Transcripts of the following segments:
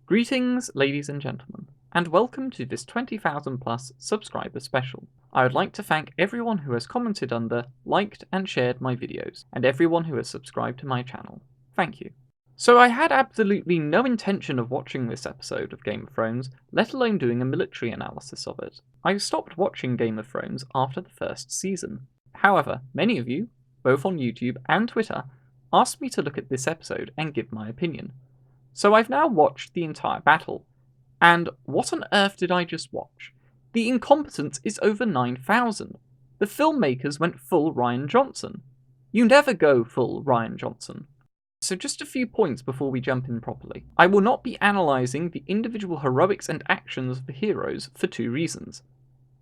Greetings, ladies and gentlemen, and welcome to this 20,000 plus subscriber special. I would like to thank everyone who has commented under, liked and shared my videos, and everyone who has subscribed to my channel. Thank you. So I had absolutely no intention of watching this episode of Game of Thrones, let alone doing a military analysis of it. I stopped watching Game of Thrones after the first season. However, many of you, both on YouTube and Twitter, asked me to look at this episode and give my opinion. So I've now watched the entire battle, and what on earth did I just watch? The incompetence is over 9,000. The filmmakers went full Rian Johnson. You never go full Rian Johnson. So just a few points before we jump in properly. I will not be analysing the individual heroics and actions of the heroes for two reasons.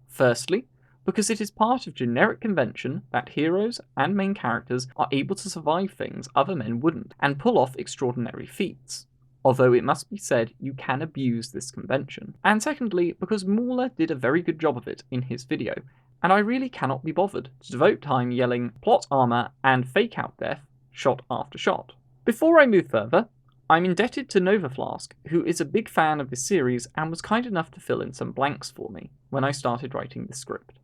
Firstly, because it is part of generic convention that heroes and main characters are able to survive things other men wouldn't, and pull off extraordinary feats. Although it must be said you can abuse this convention. And secondly, because Mauler did a very good job of it in his video, and I really cannot be bothered to devote time yelling plot armor and fake out death shot after shot. Before I move further, I'm indebted to Nova Flask, who is a big fan of this series and was kind enough to fill in some blanks for me when I started writing the script.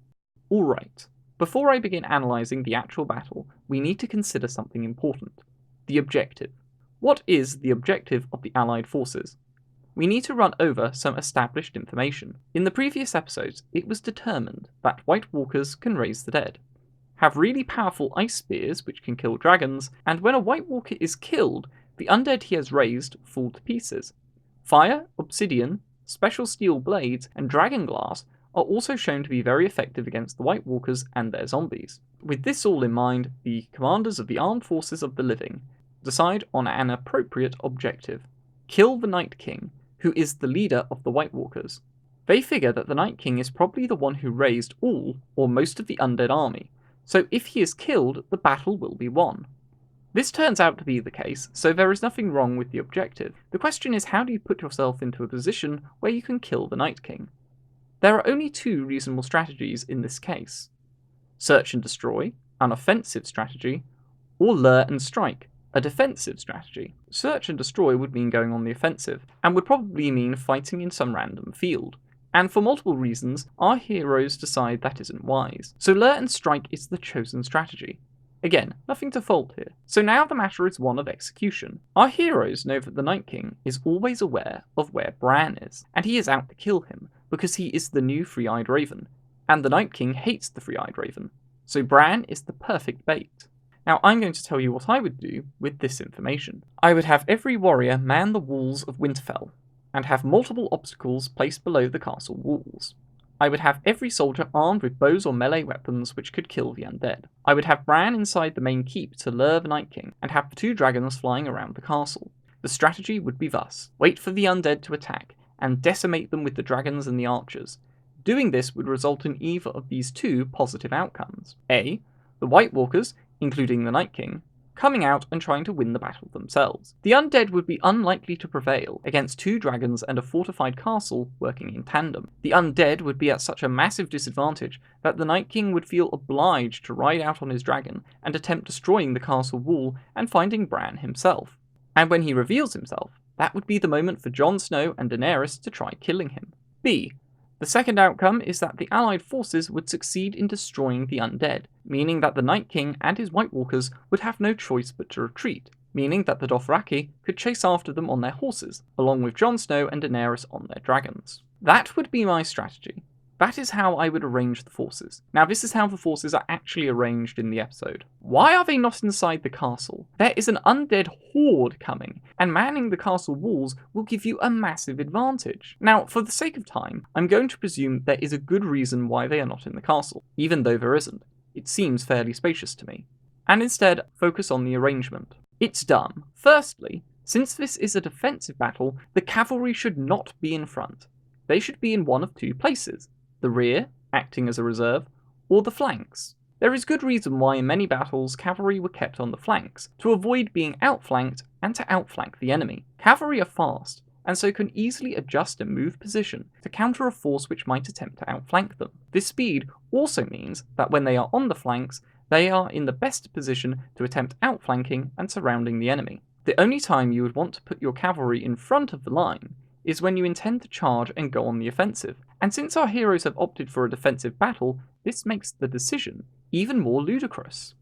Alright, before I begin analysing the actual battle, we need to consider something important: the objective. What is the objective of the Allied forces? We need to run over some established information. In the previous episodes, it was determined that White Walkers can raise the dead, have really powerful ice spears which can kill dragons, and when a White Walker is killed, the undead he has raised fall to pieces. Fire, obsidian, special steel blades, and dragon glass are also shown to be very effective against the White Walkers and their zombies. With this all in mind, the commanders of the armed forces of the living decide on an appropriate objective: kill the Night King, who is the leader of the White Walkers. They figure that the Night King is probably the one who raised all or most of the undead army, so if he is killed, the battle will be won. This turns out to be the case, so there is nothing wrong with the objective. The question is, how do you put yourself into a position where you can kill the Night King? There are only two reasonable strategies in this case: search and destroy, an offensive strategy, or lure and strike, a defensive strategy. Search and destroy would mean going on the offensive, and would probably mean fighting in some random field. And for multiple reasons, our heroes decide that isn't wise. So lure and strike is the chosen strategy. Again, nothing to fault here. So now the matter is one of execution. Our heroes know that the Night King is always aware of where Bran is, and he is out to kill him, because he is the new Three-Eyed Raven, and the Night King hates the Three-Eyed Raven. So Bran is the perfect bait. Now I'm going to tell you what I would do with this information. I would have every warrior man the walls of Winterfell, and have multiple obstacles placed below the castle walls. I would have every soldier armed with bows or melee weapons which could kill the undead. I would have Bran inside the main keep to lure the Night King, and have the two dragons flying around the castle. The strategy would be thus: wait for the undead to attack, and decimate them with the dragons and the archers. Doing this would result in either of these two positive outcomes. A. The White Walkers, including the Night King, coming out and trying to win the battle themselves. The undead would be unlikely to prevail against two dragons and a fortified castle working in tandem. The undead would be at such a massive disadvantage that the Night King would feel obliged to ride out on his dragon and attempt destroying the castle wall and finding Bran himself. And when he reveals himself, that would be the moment for Jon Snow and Daenerys to try killing him. B. The second outcome is that the Allied forces would succeed in destroying the undead, meaning that the Night King and his White Walkers would have no choice but to retreat, meaning that the Dothraki could chase after them on their horses, along with Jon Snow and Daenerys on their dragons. That would be my strategy. That is how I would arrange the forces. Now this is how the forces are actually arranged in the episode. Why are they not inside the castle? There is an undead horde coming, and manning the castle walls will give you a massive advantage. Now, for the sake of time, I'm going to presume there is a good reason why they are not in the castle, even though there isn't. It seems fairly spacious to me. And instead, focus on the arrangement. It's dumb. Firstly, since this is a defensive battle, the cavalry should not be in front. They should be in one of two places: the rear, acting as a reserve, or the flanks. There is good reason why in many battles cavalry were kept on the flanks, to avoid being outflanked and to outflank the enemy. Cavalry are fast, and so can easily adjust and move position to counter a force which might attempt to outflank them. This speed also means that when they are on the flanks, they are in the best position to attempt outflanking and surrounding the enemy. The only time you would want to put your cavalry in front of the line is when you intend to charge and go on the offensive, and since our heroes have opted for a defensive battle, this makes the decision even more ludicrous.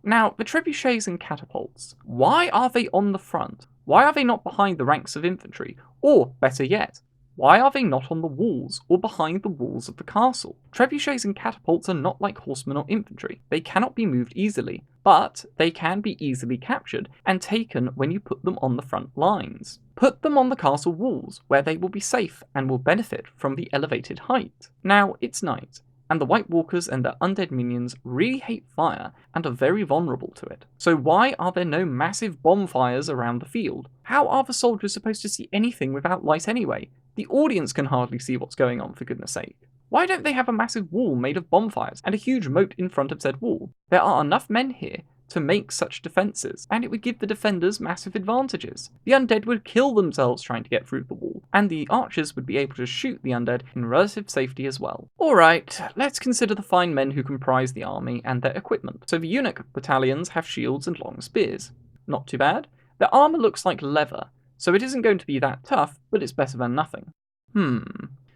Now, the trebuchets and catapults, why are they on the front? Why are they not behind the ranks of infantry? Or, better yet, why are they not on the walls or behind the walls of the castle? Trebuchets and catapults are not like horsemen or infantry. They cannot be moved easily, but they can be easily captured and taken when you put them on the front lines. Put them on the castle walls, where they will be safe and will benefit from the elevated height. Now, it's night, and the White Walkers and their undead minions really hate fire and are very vulnerable to it. So why are there no massive bonfires around the field? How are the soldiers supposed to see anything without light anyway? The audience can hardly see what's going on, for goodness sake. Why don't they have a massive wall made of bonfires and a huge moat in front of said wall? There are enough men here to make such defences, and it would give the defenders massive advantages. The undead would kill themselves trying to get through the wall, and the archers would be able to shoot the undead in relative safety as well. Alright, let's consider the fine men who comprise the army and their equipment. So the eunuch battalions have shields and long spears. Not too bad. Their armour looks like leather, so it isn't going to be that tough, but it's better than nothing.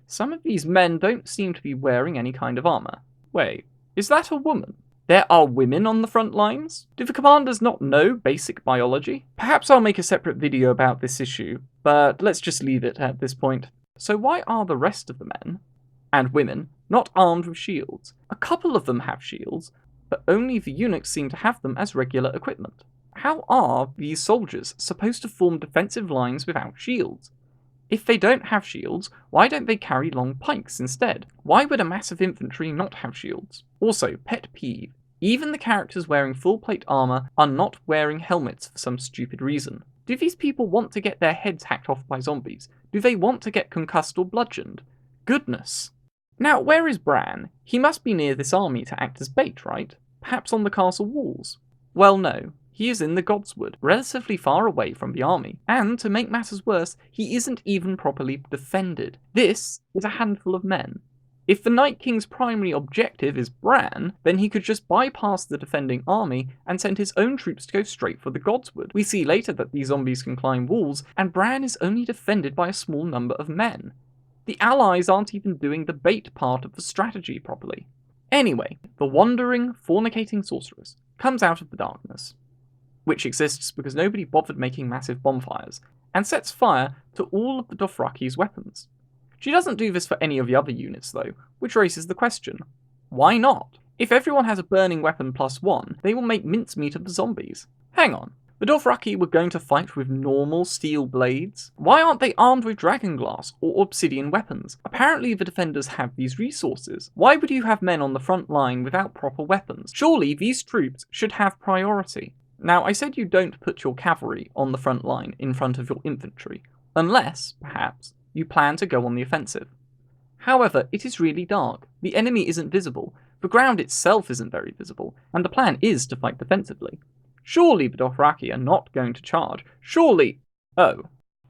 Some of these men don't seem to be wearing any kind of armour. Wait, is that a woman? There are women on the front lines? Do the commanders not know basic biology? Perhaps I'll make a separate video about this issue, but let's just leave it at this point. So why are the rest of the men, and women, not armed with shields? A couple of them have shields, but only the eunuchs seem to have them as regular equipment. How are these soldiers supposed to form defensive lines without shields? If they don't have shields, why don't they carry long pikes instead? Why would a mass of infantry not have shields? Also, pet peeve. Even the characters wearing full plate armour are not wearing helmets for some stupid reason. Do these people want to get their heads hacked off by zombies? Do they want to get concussed or bludgeoned? Goodness. Now, where is Bran? He must be near this army to act as bait, right? Perhaps on the castle walls? Well, no. He is in the Godswood, relatively far away from the army, and to make matters worse, he isn't even properly defended. This is a handful of men. If the Night King's primary objective is Bran, then he could just bypass the defending army and send his own troops to go straight for the Godswood. We see later that these zombies can climb walls, and Bran is only defended by a small number of men. The allies aren't even doing the bait part of the strategy properly. Anyway, the wandering, fornicating sorceress comes out of the darkness, which exists because nobody bothered making massive bonfires, and sets fire to all of the Dothraki's weapons. She doesn't do this for any of the other units though, which raises the question, why not? If everyone has a burning weapon +1, they will make mincemeat of the zombies. Hang on, the Dothraki were going to fight with normal steel blades? Why aren't they armed with dragonglass or obsidian weapons? Apparently the defenders have these resources. Why would you have men on the front line without proper weapons? Surely these troops should have priority. Now, I said you don't put your cavalry on the front line in front of your infantry, unless, perhaps, you plan to go on the offensive. However, it is really dark, the enemy isn't visible, the ground itself isn't very visible, and the plan is to fight defensively. Surely the Dothraki are not going to charge. Surely... Oh.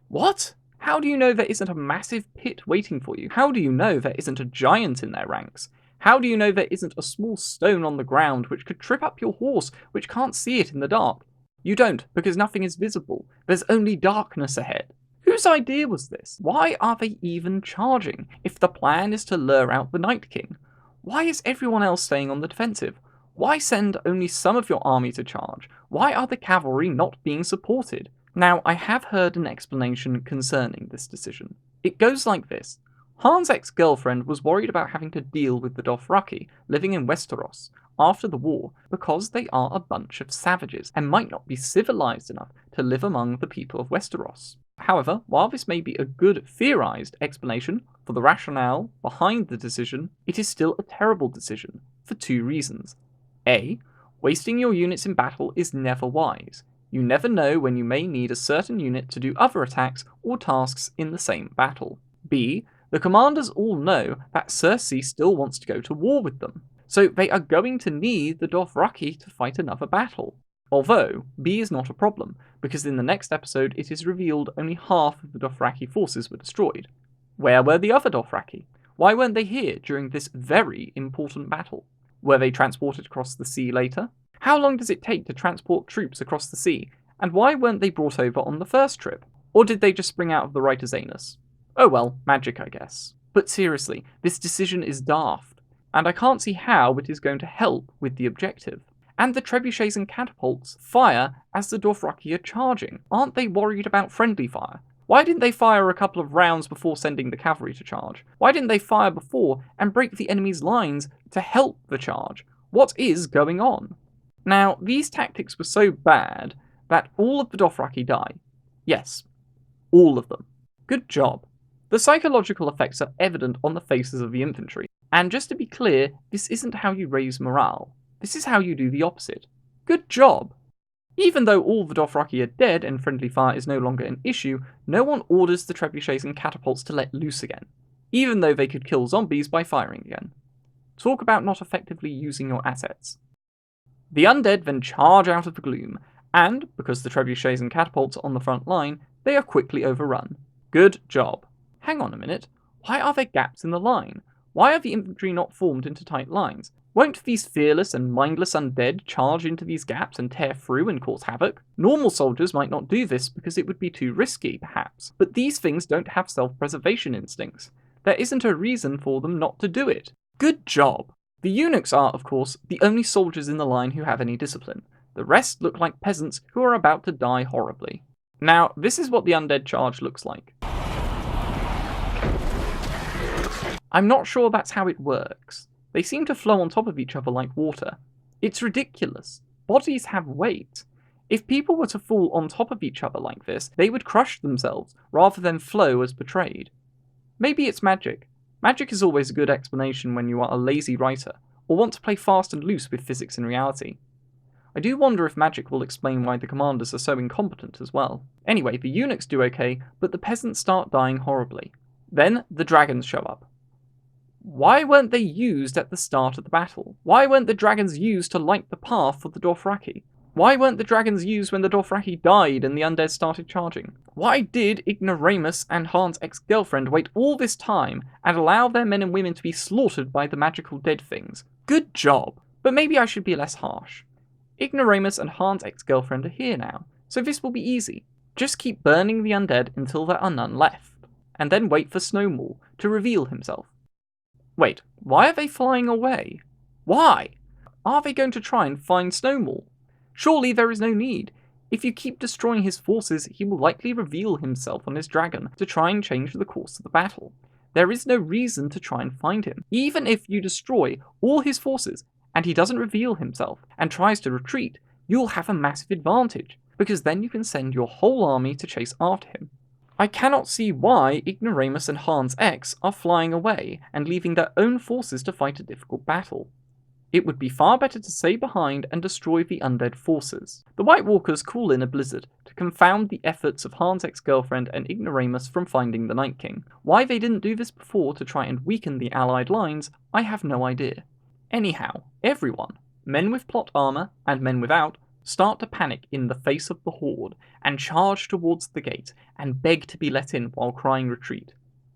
What? How do you know there isn't a massive pit waiting for you? How do you know there isn't a giant in their ranks? How do you know there isn't a small stone on the ground which could trip up your horse, which can't see it in the dark? You don't, because nothing is visible. There's only darkness ahead. Whose idea was this? Why are they even charging, if the plan is to lure out the Night King? Why is everyone else staying on the defensive? Why send only some of your army to charge? Why are the cavalry not being supported? Now, I have heard an explanation concerning this decision. It goes like this. Han's ex-girlfriend was worried about having to deal with the Dothraki living in Westeros after the war because they are a bunch of savages and might not be civilized enough to live among the people of Westeros. However, while this may be a good theorized explanation for the rationale behind the decision, it is still a terrible decision for two reasons. A. Wasting your units in battle is never wise. You never know when you may need a certain unit to do other attacks or tasks in the same battle. B. The commanders all know that Cersei still wants to go to war with them, so they are going to need the Dothraki to fight another battle. Although, B is not a problem, because in the next episode it is revealed only half of the Dothraki forces were destroyed. Where were the other Dothraki? Why weren't they here during this very important battle? Were they transported across the sea later? How long does it take to transport troops across the sea, and why weren't they brought over on the first trip? Or did they just spring out of the writer's anus? Oh well, magic I guess. But seriously, this decision is daft, and I can't see how it is going to help with the objective. And the trebuchets and catapults fire as the Dothraki are charging. Aren't they worried about friendly fire? Why didn't they fire a couple of rounds before sending the cavalry to charge? Why didn't they fire before and break the enemy's lines to help the charge? What is going on? Now, these tactics were so bad that all of the Dothraki die. Yes, all of them. Good job. The psychological effects are evident on the faces of the infantry, and just to be clear, this isn't how you raise morale. This is how you do the opposite. Good job! Even though all the Dothraki are dead and friendly fire is no longer an issue, no one orders the trebuchets and catapults to let loose again, even though they could kill zombies by firing again. Talk about not effectively using your assets. The undead then charge out of the gloom, and, because the trebuchets and catapults are on the front line, they are quickly overrun. Good job. Hang on a minute, why are there gaps in the line? Why are the infantry not formed into tight lines? Won't these fearless and mindless undead charge into these gaps and tear through and cause havoc? Normal soldiers might not do this because it would be too risky, perhaps, but these things don't have self-preservation instincts. There isn't a reason for them not to do it. Good job! The eunuchs are, of course, the only soldiers in the line who have any discipline. The rest look like peasants who are about to die horribly. Now, this is what the undead charge looks like. I'm not sure that's how it works. They seem to flow on top of each other like water. It's ridiculous. Bodies have weight. If people were to fall on top of each other like this, they would crush themselves rather than flow as portrayed. Maybe it's magic. Magic is always a good explanation when you are a lazy writer, or want to play fast and loose with physics and reality. I do wonder if magic will explain why the commanders are so incompetent as well. Anyway, the eunuchs do okay, but the peasants start dying horribly. Then the dragons show up. Why weren't they used at the start of the battle? Why weren't the dragons used to light the path for the Dothraki? Why weren't the dragons used when the Dothraki died and the undead started charging? Why did Ignoramus and Han's ex-girlfriend wait all this time and allow their men and women to be slaughtered by the magical dead things? Good job! But maybe I should be less harsh. Ignoramus and Han's ex-girlfriend are here now, so this will be easy. Just keep burning the undead until there are none left, and then wait for Snowmaul to reveal himself. Wait, why are they flying away? Why? Are they going to try and find Snowmaul? Surely there is no need. If you keep destroying his forces, he will likely reveal himself on his dragon to try and change the course of the battle. There is no reason to try and find him. Even if you destroy all his forces, and he doesn't reveal himself and tries to retreat, you'll have a massive advantage, because then you can send your whole army to chase after him. I cannot see why Ignoramus and Han's ex are flying away and leaving their own forces to fight a difficult battle. It would be far better to stay behind and destroy the undead forces. The White Walkers call in a blizzard to confound the efforts of Han's ex-girlfriend and Ignoramus from finding the Night King. Why they didn't do this before to try and weaken the allied lines, I have no idea. Anyhow, everyone, men with plot armor and men without, start to panic in the face of the horde and charge towards the gate and beg to be let in while crying retreat.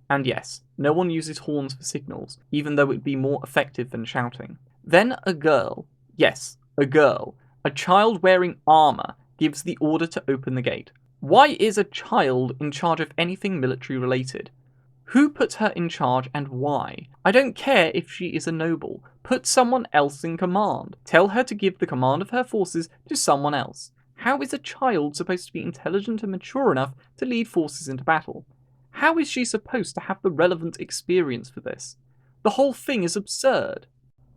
And yes, no one uses horns for signals, even though it would be more effective than shouting. Then a girl, yes, a girl, a child wearing armor, gives the order to open the gate. Why is a child in charge of anything military related? Who puts her in charge and why? I don't care if she is a noble. Put someone else in command. Tell her to give the command of her forces to someone else. How is a child supposed to be intelligent and mature enough to lead forces into battle? How is she supposed to have the relevant experience for this? The whole thing is absurd.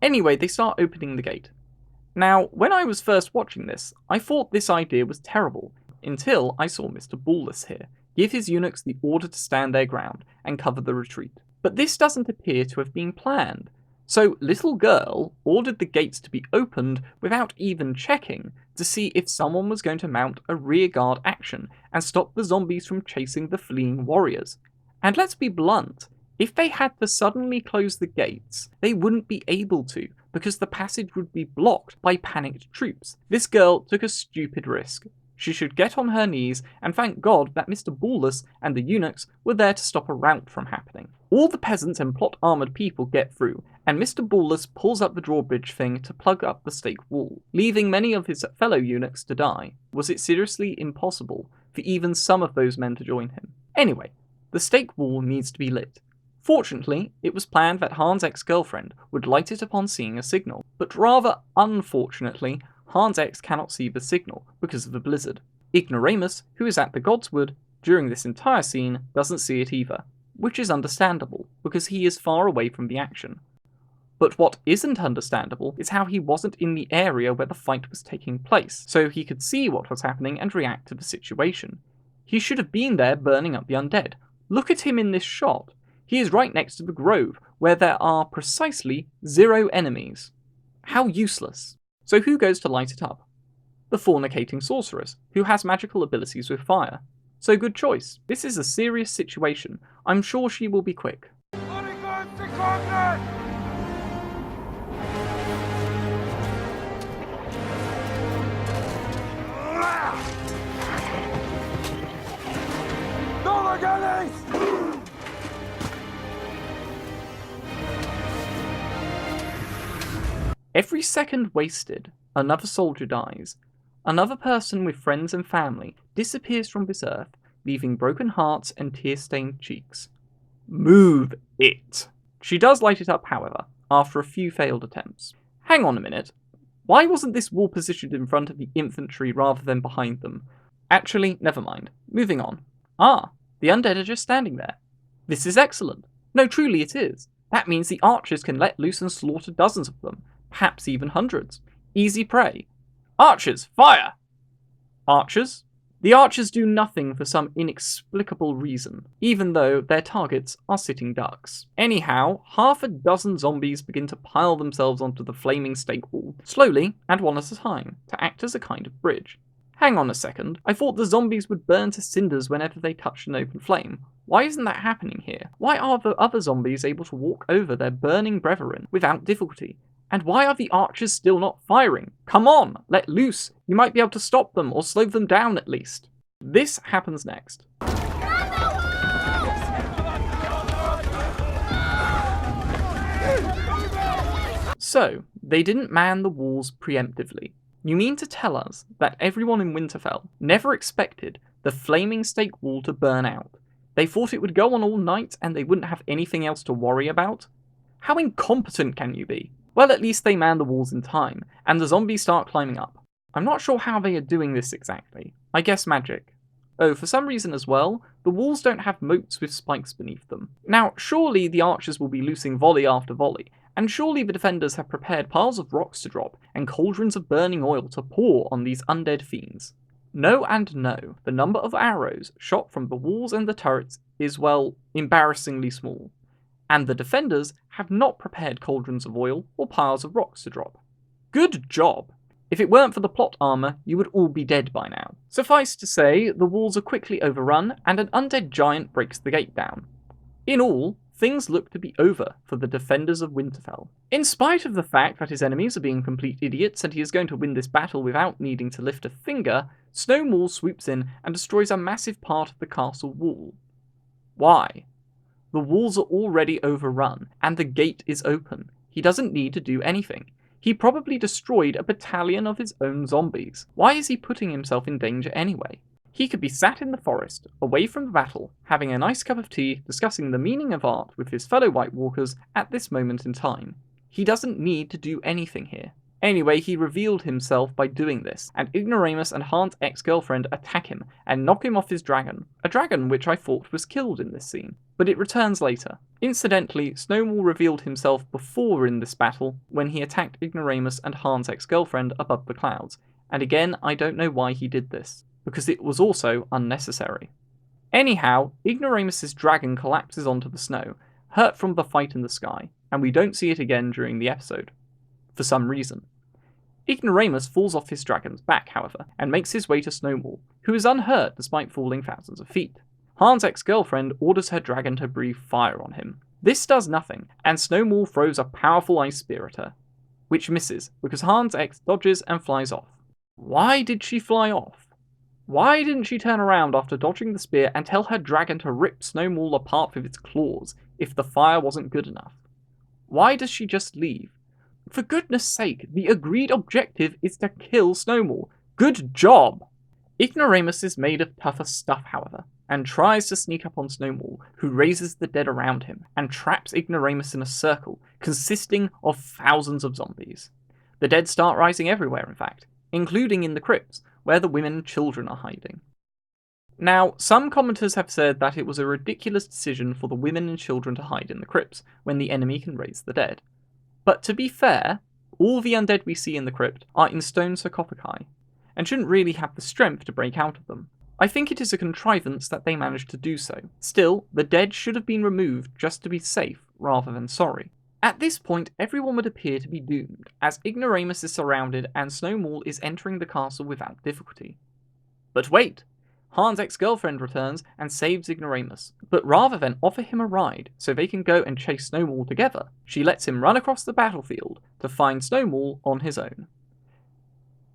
Anyway, they start opening the gate. Now, when I was first watching this, I thought this idea was terrible, until I saw Mr. Ballless here give his eunuchs the order to stand their ground and cover the retreat. But this doesn't appear to have been planned. So Little Girl ordered the gates to be opened without even checking to see if someone was going to mount a rearguard action and stop the zombies from chasing the fleeing warriors. And let's be blunt, if they had to suddenly close the gates, they wouldn't be able to, because the passage would be blocked by panicked troops. This girl took a stupid risk. She should get on her knees and thank God that Mr. Ballless and the eunuchs were there to stop a rout from happening. All the peasants and plot-armoured people get through, and Mr. Ballless pulls up the drawbridge thing to plug up the stake wall, leaving many of his fellow eunuchs to die. Was it seriously impossible for even some of those men to join him. Anyway, the stake wall needs to be lit. Fortunately, it was planned that Han's ex-girlfriend would light it upon seeing a signal, but rather unfortunately, Han's ex cannot see the signal because of the blizzard. Ignoramus, who is at the Godswood during this entire scene, doesn't see it either, which is understandable because he is far away from the action. But what isn't understandable is how he wasn't in the area where the fight was taking place, so he could see what was happening and react to the situation. He should have been there burning up the undead. Look at him in this shot. He is right next to the grove, where there are precisely 0 enemies. How useless. So who goes to light it up? The fornicating sorceress, who has magical abilities with fire. So good choice. This is a serious situation. I'm sure she will be quick. Every second wasted, another soldier dies. Another person with friends and family disappears from this earth, leaving broken hearts and tear-stained cheeks. Move it! She does light it up, however, after a few failed attempts. Hang on a minute. Why wasn't this wall positioned in front of the infantry rather than behind them? Actually, never mind. Moving on. Ah, the undead are just standing there. This is excellent. No, truly it is. That means the archers can let loose and slaughter dozens of them, perhaps even hundreds. Easy prey. Archers, fire! Archers? The archers do nothing for some inexplicable reason, even though their targets are sitting ducks. Anyhow, half a dozen zombies begin to pile themselves onto the flaming stake wall, slowly and one at a time, to act as a kind of bridge. Hang on a second, I thought the zombies would burn to cinders whenever they touched an open flame. Why isn't that happening here? Why are the other zombies able to walk over their burning brethren without difficulty? And why are the archers still not firing? Come on, let loose. You might be able to stop them or slow them down at least. This happens next. So, they didn't man the walls preemptively. You mean to tell us that everyone in Winterfell never expected the flaming stake wall to burn out? They thought it would go on all night and they wouldn't have anything else to worry about? How incompetent can you be? Well, at least they man the walls in time, and the zombies start climbing up. I'm not sure how they are doing this exactly. I guess magic. Oh, for some reason as well, the walls don't have moats with spikes beneath them. Now, surely the archers will be loosing volley after volley, and surely the defenders have prepared piles of rocks to drop and cauldrons of burning oil to pour on these undead fiends. No and no, the number of arrows shot from the walls and the turrets is, well, embarrassingly small. And the defenders have not prepared cauldrons of oil or piles of rocks to drop. Good job! If it weren't for the plot armor, you would all be dead by now. Suffice to say, the walls are quickly overrun, and an undead giant breaks the gate down. In all, things look to be over for the defenders of Winterfell. In spite of the fact that his enemies are being complete idiots and he is going to win this battle without needing to lift a finger, Snowmaul swoops in and destroys a massive part of the castle wall. Why? The walls are already overrun, and the gate is open. He doesn't need to do anything. He probably destroyed a battalion of his own zombies. Why is he putting himself in danger anyway? He could be sat in the forest, away from the battle, having a nice cup of tea, discussing the meaning of art with his fellow White Walkers at this moment in time. He doesn't need to do anything here. Anyway, he revealed himself by doing this, and Ignoramus and Han's ex-girlfriend attack him and knock him off his dragon, a dragon which I thought was killed in this scene, but it returns later. Incidentally, Snowmaul revealed himself before in this battle, when he attacked Ignoramus and Han's ex-girlfriend above the clouds, and again I don't know why he did this, because it was also unnecessary. Anyhow, Ignoramus's dragon collapses onto the snow, hurt from the fight in the sky, and we don't see it again during the episode. For some reason. Ignoramus falls off his dragon's back, however, and makes his way to Snowmaul, who is unhurt despite falling thousands of feet. Han's ex-girlfriend orders her dragon to breathe fire on him. This does nothing, and Snowmaul throws a powerful ice spear at her, which misses, because Han's ex dodges and flies off. Why did she fly off? Why didn't she turn around after dodging the spear and tell her dragon to rip Snowmaul apart with its claws, if the fire wasn't good enough? Why does she just leave? For goodness sake, the agreed objective is to kill Snowmaul. Good job! Ignoramus is made of tougher stuff, however, and tries to sneak up on Snowball, who raises the dead around him and traps Ignoramus in a circle consisting of thousands of zombies. The dead start rising everywhere, in fact, including in the crypts, where the women and children are hiding. Now, some commenters have said that it was a ridiculous decision for the women and children to hide in the crypts when the enemy can raise the dead. But to be fair, all the undead we see in the crypt are in stone sarcophagi, and shouldn't really have the strength to break out of them. I think it is a contrivance that they managed to do so. Still, the dead should have been removed just to be safe rather than sorry. At this point, everyone would appear to be doomed, as Ignoramus is surrounded and Snowball is entering the castle without difficulty. But wait! Han's ex-girlfriend returns and saves Ignoramus, but rather than offer him a ride so they can go and chase Snowball together, she lets him run across the battlefield to find Snowball on his own.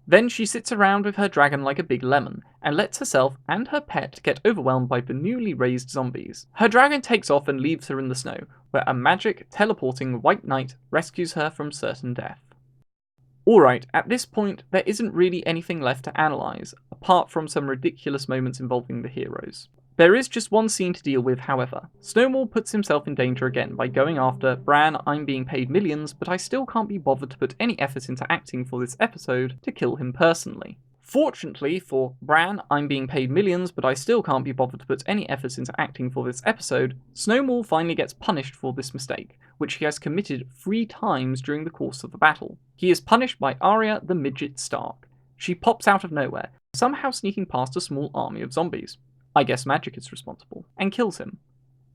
Then she sits around with her dragon like a big lemon, and lets herself and her pet get overwhelmed by the newly raised zombies. Her dragon takes off and leaves her in the snow, where a magic, teleporting white knight rescues her from certain death. Alright, at this point, there isn't really anything left to analyse, apart from some ridiculous moments involving the heroes. There is just one scene to deal with, however. Snowball puts himself in danger again by going after Bran, I'm being paid millions, but I still can't be bothered to put any effort into acting for this episode to kill him personally. Fortunately for Bran, I'm being paid millions, but I still can't be bothered to put any effort into acting for this episode, Snowball finally gets punished for this mistake, which he has committed 3 times during the course of the battle. He is punished by Arya the Midget Stark. She pops out of nowhere, somehow sneaking past a small army of zombies. I guess magic is responsible, and kills him.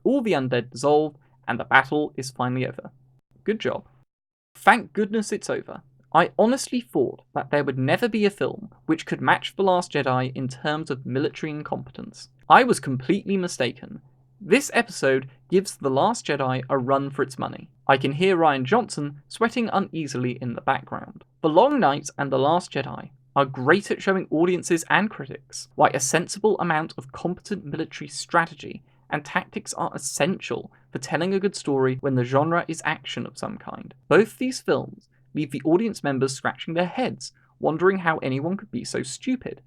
All the undead dissolve, and the battle is finally over. Good job. Thank goodness it's over. I honestly thought that there would never be a film which could match The Last Jedi in terms of military incompetence. I was completely mistaken. This episode gives The Last Jedi a run for its money. I can hear Rian Johnson sweating uneasily in the background. The Long Night and The Last Jedi are great at showing audiences and critics why a sensible amount of competent military strategy and tactics are essential for telling a good story when the genre is action of some kind. Both these films leave the audience members scratching their heads, wondering how anyone could be so stupid.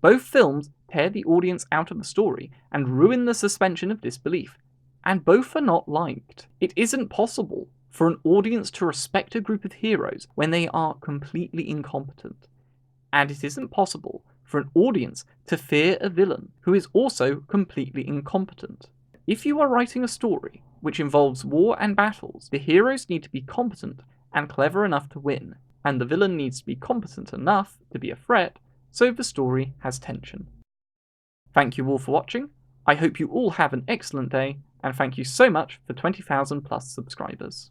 Both films tear the audience out of the story and ruin the suspension of disbelief, and both are not liked. It isn't possible for an audience to respect a group of heroes when they are completely incompetent. And it isn't possible for an audience to fear a villain who is also completely incompetent. If you are writing a story which involves war and battles, the heroes need to be competent and clever enough to win, and the villain needs to be competent enough to be a threat, so the story has tension. Thank you all for watching, I hope you all have an excellent day, and thank you so much for 20,000 plus subscribers.